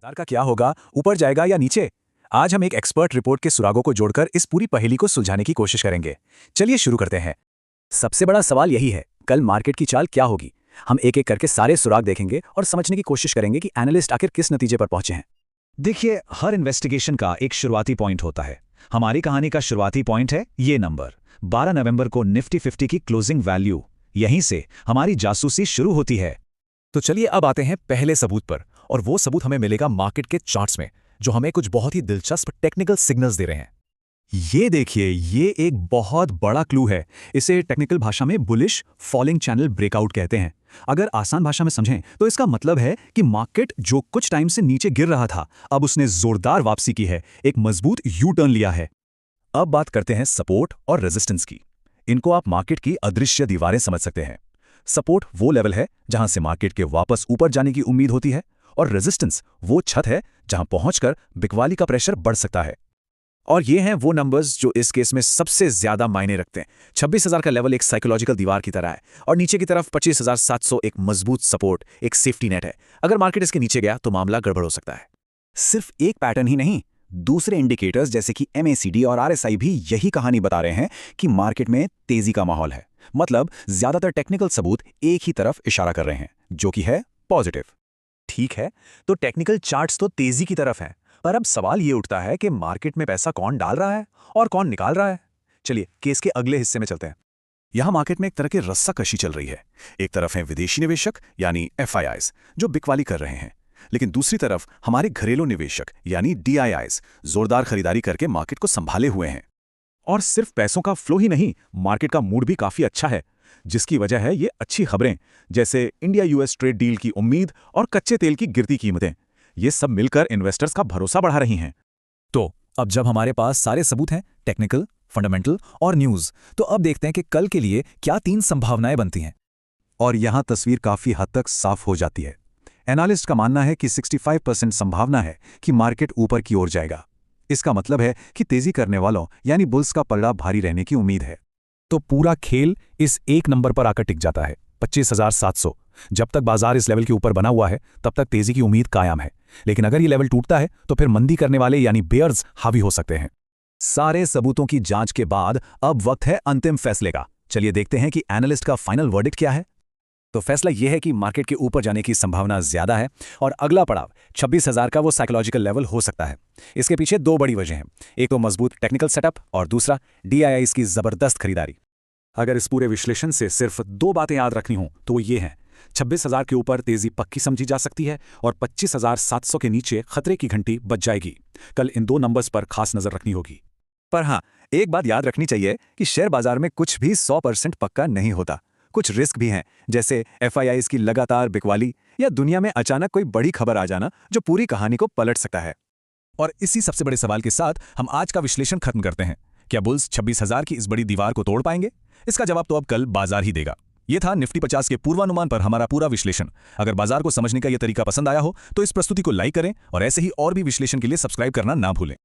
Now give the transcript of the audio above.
बाजार का क्या होगा, ऊपर जाएगा या नीचे? आज हम एक एक्सपर्ट रिपोर्ट के सुरागों को जोड़कर इस पूरी पहेली को सुलझाने की कोशिश करेंगे। चलिए शुरू करते हैं। सबसे बड़ा सवाल यही है, कल मार्केट की चाल क्या होगी? हम एक एक करके सारे सुराग देखेंगे और समझने की कोशिश करेंगे कि एनालिस्ट आखिर किस नतीजे पर पहुंचे हैं। देखिए, हर इन्वेस्टिगेशन का एक शुरुआती पॉइंट होता है। हमारी कहानी का शुरुआती पॉइंट है ये नंबर 12 नवंबर को निफ्टी 50 की क्लोजिंग वैल्यू। यहीं से हमारी जासूसी शुरू होती है। तो चलिए अब आते हैं पहले सबूत पर, और वो सबूत हमें मिलेगा मार्केट के चार्ट्स में, जो हमें कुछ बहुत ही दिलचस्प टेक्निकल सिग्नल्स दे रहे हैं। ये देखिए, ये एक बहुत बड़ा क्लू है। इसे टेक्निकल भाषा में बुलिश फॉलिंग चैनल ब्रेकआउट कहते हैं। अगर आसान भाषा में समझें तो इसका मतलब है कि मार्केट जो कुछ टाइम से नीचे गिर रहा था, अब उसने जोरदार वापसी की है, एक मजबूत यू टर्न लिया है। अब बात करते हैं सपोर्ट और रेजिस्टेंस की। इनको आप मार्केट की अदृश्य दीवारें समझ सकते हैं। सपोर्ट वो लेवल है जहां से मार्केट के वापस ऊपर जाने की उम्मीद होती है, और रेजिस्टेंस वो छत है जहां पहुंचकर बिकवाली का प्रेशर बढ़ सकता है। और ये हैं वो नंबर्स जो इस केस में सबसे ज्यादा मायने रखते हैं। 26,000 का लेवल एक साइकोलॉजिकल दीवार की तरह है, और नीचे की तरफ 25,700 एक मजबूत सपोर्ट, एक सेफ्टी नेट है। अगर मार्केट इसके नीचे गया तो मामला गड़बड़ हो सकता है। सिर्फ एक पैटर्न ही नहीं, दूसरे इंडिकेटर्स जैसे कि MACD और RSI भी यही कहानी बता रहे हैं कि मार्केट में तेजी का माहौल है। मतलब ज्यादातर टेक्निकल सबूत एक ही तरफ इशारा कर रहे हैं, जो कि है पॉजिटिव। ठीक है, तो टेक्निकल चार्ट्स तो तेजी की तरफ हैं, पर अब सवाल ये उठता है कि मार्केट में पैसा कौन डाल रहा है और कौन निकाल रहा है। चलिए केस के अगले हिस्से में चलते हैं। यहां मार्केट में एक तरह की रस्साकशी चल रही है। एक तरफ हैं विदेशी निवेशक यानी FIIs जो बिकवाली कर रहे हैं, लेकिन दूसरी तरफ हमारे घरेलू निवेशक यानी DIIs जोरदार खरीदारी करके मार्केट को संभाले हुए हैं। और सिर्फ पैसों का फ्लो ही नहीं, मार्केट का मूड भी काफी अच्छा है, जिसकी वजह है ये अच्छी खबरें, जैसे इंडिया US ट्रेड डील की उम्मीद और कच्चे तेल की गिरती कीमतें। ये सब मिलकर इन्वेस्टर्स का भरोसा बढ़ा रही हैं। तो अब जब हमारे पास सारे सबूत हैं, टेक्निकल, फंडामेंटल और न्यूज़, तो अब देखते हैं कि कल के लिए क्या 3 संभावनाएं बनती हैं। और यहां तस्वीर काफी हद तक साफ हो जाती है। एनालिस्ट का मानना है कि 65% संभावना है कि मार्केट ऊपर की ओर जाएगा। इसका मतलब है कि तेजी करने वालों यानी बुल्स का पल्ला भारी रहने की उम्मीद है। तो पूरा खेल इस एक नंबर पर आकर टिक जाता है, 25,700। जब तक बाजार इस लेवल के ऊपर बना हुआ है, तब तक तेजी की उम्मीद कायम है। लेकिन अगर ये लेवल टूटता है तो फिर मंदी करने वाले यानी बेयर्स हावी हो सकते हैं। सारे सबूतों की जांच के बाद अब वक्त है अंतिम फैसले का। चलिए देखते हैं कि एनालिस्ट का फाइनल वर्डिक्ट क्या है। तो फैसला यह है कि मार्केट के ऊपर जाने की संभावना ज्यादा है, और अगला पड़ाव 26,000 का वो साइकोलॉजिकल लेवल हो सकता है। इसके पीछे 2 बड़ी वजह हैं, एक तो मजबूत टेक्निकल सेटअप और दूसरा DIIs की जबरदस्त खरीदारी। अगर इस पूरे विश्लेषण से सिर्फ 2 बातें याद रखनी हो तो वो ये हैं, 26,000 के ऊपर तेजी पक्की समझी जा सकती है, और 25,700 के नीचे खतरे की घंटी बज जाएगी। कल इन 2 नंबर्स पर खास नजर रखनी होगी। पर हाँ, एक बात याद रखनी चाहिए कि शेयर बाजार में कुछ भी 100% पक्का नहीं होता। कुछ रिस्क भी हैं, जैसे FIIs की लगातार बिकवाली या दुनिया में अचानक कोई बड़ी खबर आ जाना जो पूरी कहानी को पलट सकता है। और इसी सबसे बड़े सवाल के साथ हम आज का विश्लेषण खत्म करते हैं। क्या बुल्स 26,000 की इस बड़ी दीवार को तोड़ पाएंगे? इसका जवाब तो अब कल बाजार ही देगा। ये था निफ्टी 50 के पूर्वानुमान पर हमारा पूरा विश्लेषण। अगर बाजार को समझने का यह तरीका पसंद आया हो तो इस प्रस्तुति को लाइक करें, और ऐसे ही और भी विश्लेषण के लिए सब्सक्राइब करना ना भूलें।